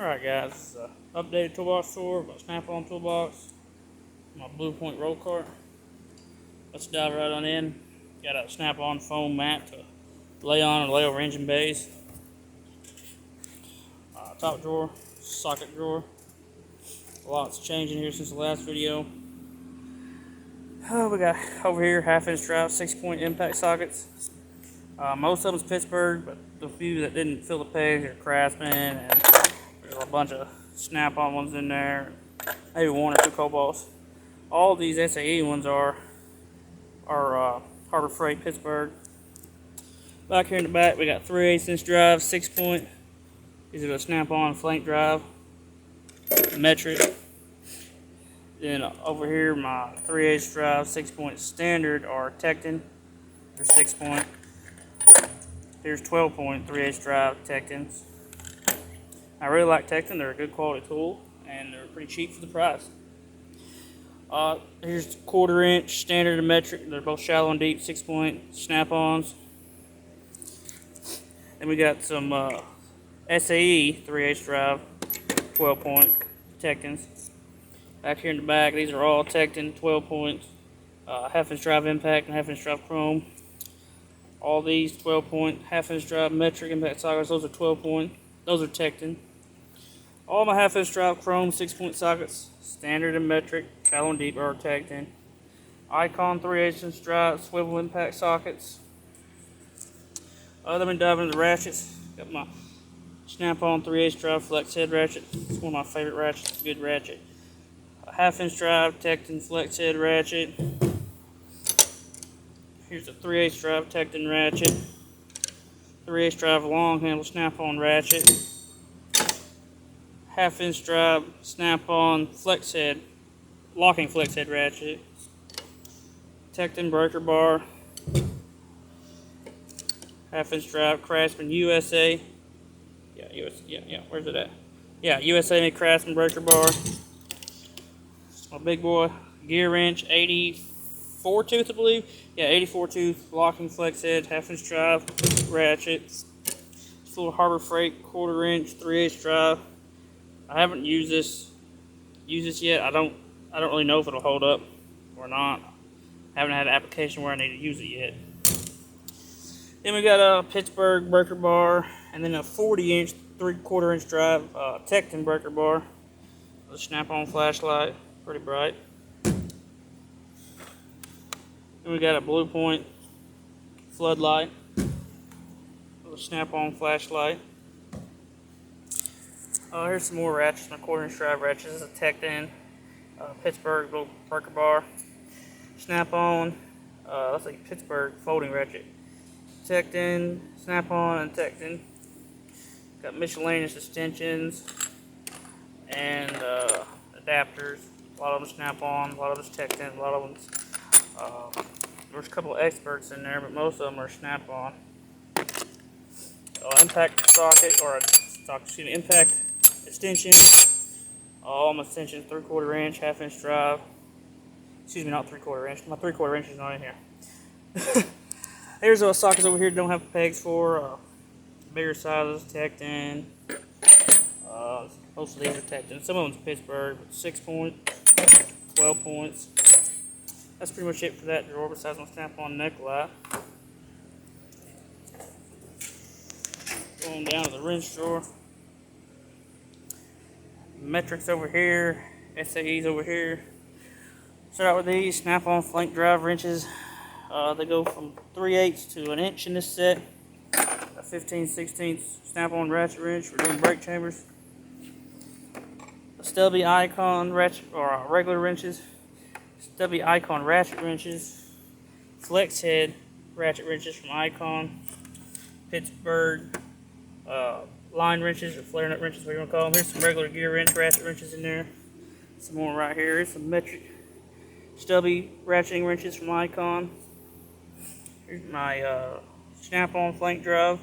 Alright guys, updated toolbox tour, my snap-on toolbox, my Blue Point roll cart. Let's dive right on in. Got a snap-on foam mat to lay on or lay over engine bays. Top drawer, socket drawer. Lots changing here since the last video. We got over here 1/2 inch drive, 6-point impact sockets. Most of them's Pittsburgh, but the few that didn't fill the pegs are Craftsman, and there's a bunch of snap-on ones in there. Maybe 1 or 2 Cobalts. All these SAE ones are Harbor Freight Pittsburgh. Back here in the back, we got 3/8 inch drive, 6-point. These are a snap-on flank drive, metric. Then over here, my 3/8 drive, 6-point standard are Tecton. They're 6-point. Here's 12-point 3/8 drive Tectons. I really like Tecton. They're a good quality tool, and they're pretty cheap for the price. Here's 1/4 inch standard and metric. They're both shallow and deep 6-point snap-ons. Then we got some SAE 3/8 drive 12-point Tectons. Back here in the back, these are all Tecton 12-point 1/2 inch drive impact and 1/2 inch drive chrome. All these 12-point 1/2 inch drive metric impact sockets, those are 12-point. Those are Tecton. All my 1/2 inch drive chrome 6-point sockets, standard and metric, shallow and deep, are Tecton. Icon 3/8 inch drive swivel impact sockets. Then we dive into the ratchets. Got my snap-on 3/8 drive flex head ratchet. It's one of my favorite ratchets. It's a good ratchet. A 1/2 inch drive Tecton flex head ratchet. Here's a 3/8 drive Tecton ratchet. 3/8 drive long handle snap-on ratchet. 1/2 inch drive snap-on flex head, locking flex head ratchet. Tecton breaker bar. 1/2 inch drive Craftsman USA. Where's it at? Yeah, USA made Craftsman breaker bar. My big boy gear wrench, 84 tooth, I believe. Yeah, 84 tooth locking flex head, 1/2 inch drive ratchet. It's a little Harbor Freight 1/4 inch 3/8 drive. I haven't used this yet. I don't really know if it'll hold up or not. I haven't had an application where I need to use it yet. Then we got a Pittsburgh breaker bar, and then a 40 inch 3/4 inch drive Tecton breaker bar. A snap-on flashlight, pretty bright. Then we got a Blue Point floodlight, a snap-on flashlight. Here's some more ratchets. My 1/4 inch drive ratchets. This is a Tecton Pittsburgh little breaker bar. Snap-on. That's like Pittsburgh folding ratchet. Tecton, snap-on, and Tecton. Got miscellaneous extensions and adapters. A lot of them snap-on, a lot of them Tecton, a lot of them. There's a couple of experts in there, but most of them are snap-on. Impact socket or impact extension. All my extensions 3/4 inch, 1/2 inch drive. Excuse me, not 3/4 inch. My 3/4 inch is not in here. There's those sockets over here that don't have pegs for. Bigger sizes, Tecton. Most of these are Tecton. Some of them's Pittsburgh, 6-point, 12 points. That's pretty much it for that drawer, besides my snap-on neck light. Going down to the wrench drawer. Metrics over here, SAEs over here. Start out with these snap-on flank drive wrenches. They go from 3/8 to 1 inch in this set. A 15/16 snap-on ratchet wrench for doing brake chambers. A stubby Icon ratchet or regular wrenches. Stubby Icon ratchet wrenches. Flex head ratchet wrenches from Icon. Pittsburgh line wrenches or flare nut wrenches, whatever you want to call them. Here's some regular gear wrench ratchet wrenches in there. Some more right here. Here's some metric stubby ratcheting wrenches from Icon. Here's my snap-on flank drive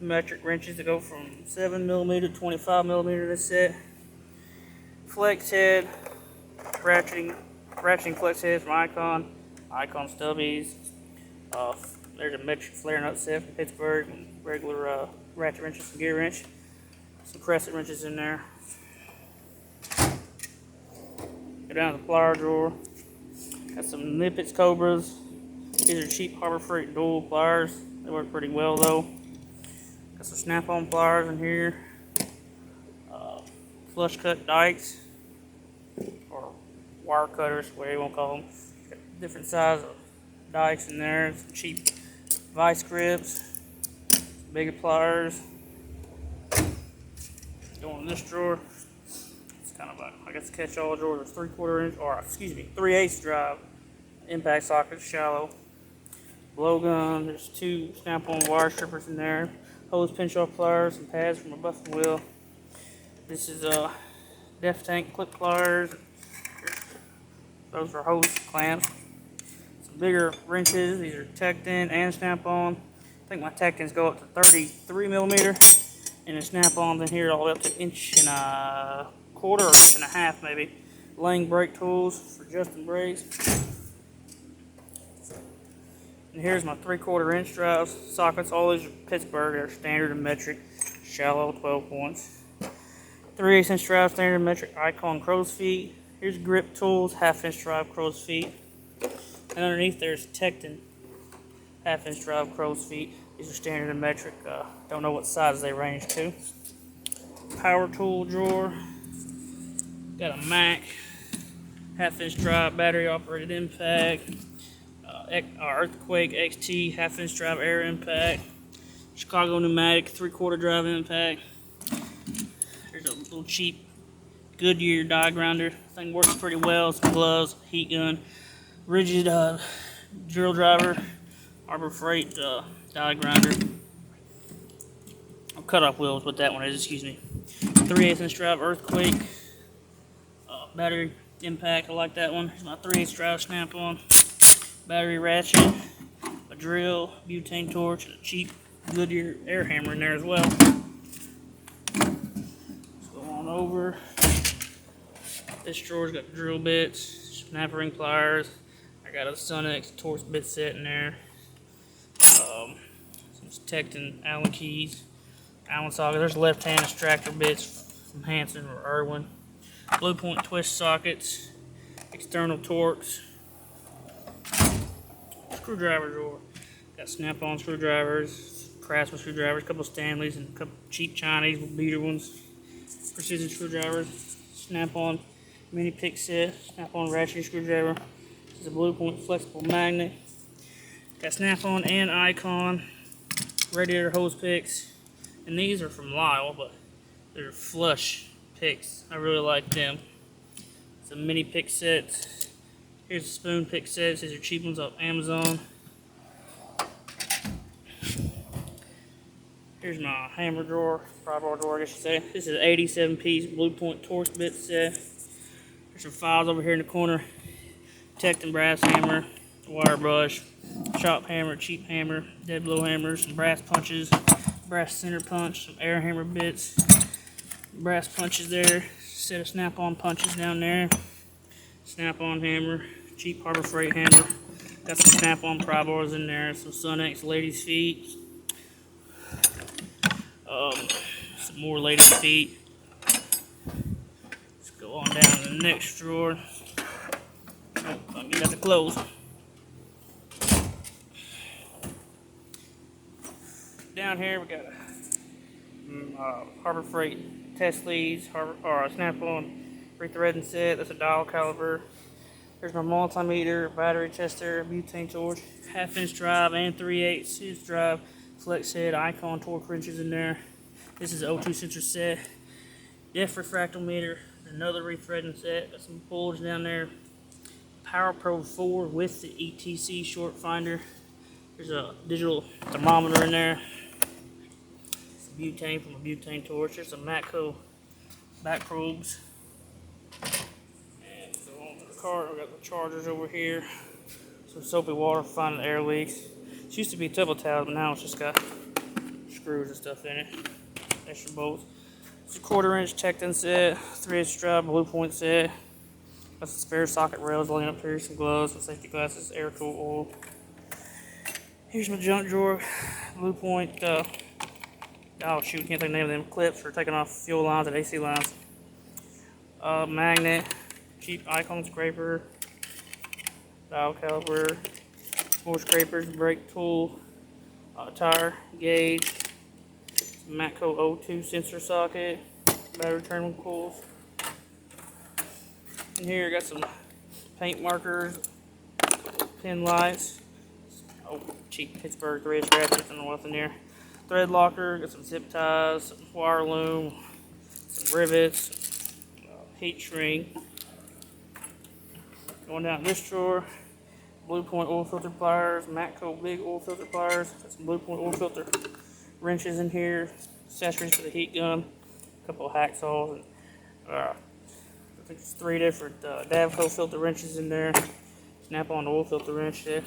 metric wrenches that go from 7mm to 25mm in this set. Flex head ratcheting flex head from Icon. Icon stubbies. There's a metric flare nut set from Pittsburgh, and regular ratchet wrenches and gear wrench. Some crescent wrenches in there. Go down to the plier drawer. Got some Nippets Cobras. These are cheap Harbor Freight dual pliers. They work pretty well though. Got some snap-on pliers in here. Flush cut dikes, or wire cutters, whatever you want to call them. Got different size of dikes in there. Some cheap vice grips. Bigger pliers. Going in this drawer. It's kind of a, I guess, catch-all drawer. There's 3/4 inch, or excuse me, 3/8 drive impact sockets, shallow. Blowgun. There's 2 snap-on wire strippers in there. Hose pinch-off pliers, some pads from a buffing wheel. This is Def Tank clip pliers. Those are hose clamps. Some bigger wrenches. These are Tecton and snap-on. I think my Tectons go up to 33mm, and the snap-ons in here all the way up to 1.25 or 1.5 maybe. Lang brake tools for adjusting brakes. And here's my 3/4 inch drives, sockets. All these are Pittsburgh. They're standard and metric, shallow 12 points. 3/8 inch drive, standard metric Icon crow's feet. Here's grip tools, 1/2 inch drive crow's feet. And underneath there's Tecton 1/2 inch drive crow's feet. These are standard and metric. Don't know what size they range to. Power tool drawer. Got a Mac 1/2 inch drive battery operated impact. Earthquake XT 1/2 inch drive air impact. Chicago pneumatic 3/4 drive impact. There's a little cheap Goodyear die grinder. Thing works pretty well. Some gloves, heat gun, rigid drill driver, Harbor Freight die grinder. Cut-off wheels, what that one is, excuse me. 3/8 inch drive Earthquake battery impact. I like that one. Here's my 3/8 drive snap-on. Battery ratchet, a drill, butane torch, and a cheap Goodyear air hammer in there as well. Over. This drawer's got drill bits, snap ring pliers. I got a Sunex Torx bit set in there. Some Tecton Allen keys, Allen sockets. There's left-hand extractor bits from Hanson or Irwin. Blue point twist sockets, external Torx. Screwdriver drawer. Got snap-on screwdrivers, Craftsman screwdrivers, a couple Stanleys, and a couple cheap Chinese beater ones. Precision screwdrivers, snap-on mini pick set, snap-on ratchet screwdriver. This is a Blue Point flexible magnet. Got snap-on and Icon radiator hose picks, and these are from Lyle, but they're flush picks. I really like them. Some mini pick sets. Here's the spoon pick sets. These are cheap ones off Amazon. Here's my hammer drawer, pry bar drawer, I guess you say. This is an 87-piece Blue Point Torx bit set. There's some files over here in the corner. Tecton brass hammer, wire brush, shop hammer, cheap hammer, dead blow hammers, some brass punches, brass center punch, some air hammer bits, brass punches there, set of snap-on punches down there, snap-on hammer, cheap Harbor Freight hammer. Got some snap-on pry bars in there, some Sunex ladies' feet. Some more ladies' feet. Let's go on down to the next drawer. Oh, I got the clothes. Down here we got a Harbor Freight test leads, or a snap-on rethreading set. That's a dial caliper. There's my multimeter, battery tester, butane torch, 1/2 inch drive and 3/8 inch drive. Flex head, Icon torque wrenches in there. This is an O2 sensor set. Def refractometer, another rethreading set. Got some pulls down there. Power Pro 4 with the ETC short finder. There's a digital thermometer in there. Some butane from a butane torch. There's some Matco back probes. And go on to the cart. We got the chargers over here. Some soapy water for finding air leaks. It used to be double towel, but now it's just got screws and stuff in it. Extra bolts. It's a 1/4 inch Tecton set, 3/8 drive Blue Point set. Got some spare socket rails laying up here, some gloves, some safety glasses, air tool oil. Here's my junk drawer, Blue Point oh shoot, can't think of the name of them, clips for taking off fuel lines and AC lines. Magnet, cheap icon scraper, dial caliper, more scrapers, brake tool, tire gauge, Matco O2 sensor socket, battery terminals. In here, got some paint markers, pin lights. Oh, cheap Pittsburgh thread ratchets and what's in there. Thread locker, got some zip ties, some wire loom, some rivets, heat shrink. Going down this drawer, Blue Point oil filter pliers, Matco big oil filter pliers, got some Blue Point oil filter wrenches in here, accessories for the heat gun, a couple of hacksaws, and I think it's 3 different Davco filter wrenches in there. Snap on the oil filter wrench there.